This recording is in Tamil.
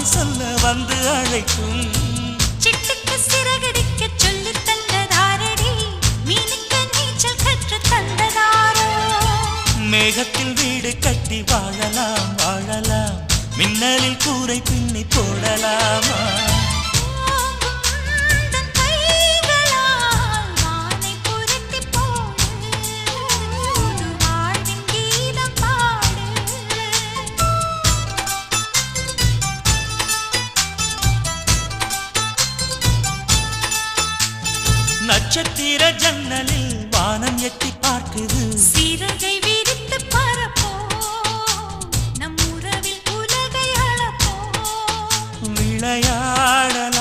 ஆசை சொல்ல வந்து அழைக்கும். சிட்டுக்கு சிறகடிக்க சொல்லி தந்ததாரடி, மீனுக்கு நீச்சல் கற்று தந்ததாரோ. மேகத்தில் வீடு கட்டி வாழலாம் வாழலாம், மின்னலில் கூரை பின்னி போடலாமா? நட்சத்திர ஜன்னலில் வானம் எட்டி பார்க்குது. சிறகை விரித்து பரப்போ, நம் உறவில் உலகை அளப்போ. விளையாடலாம்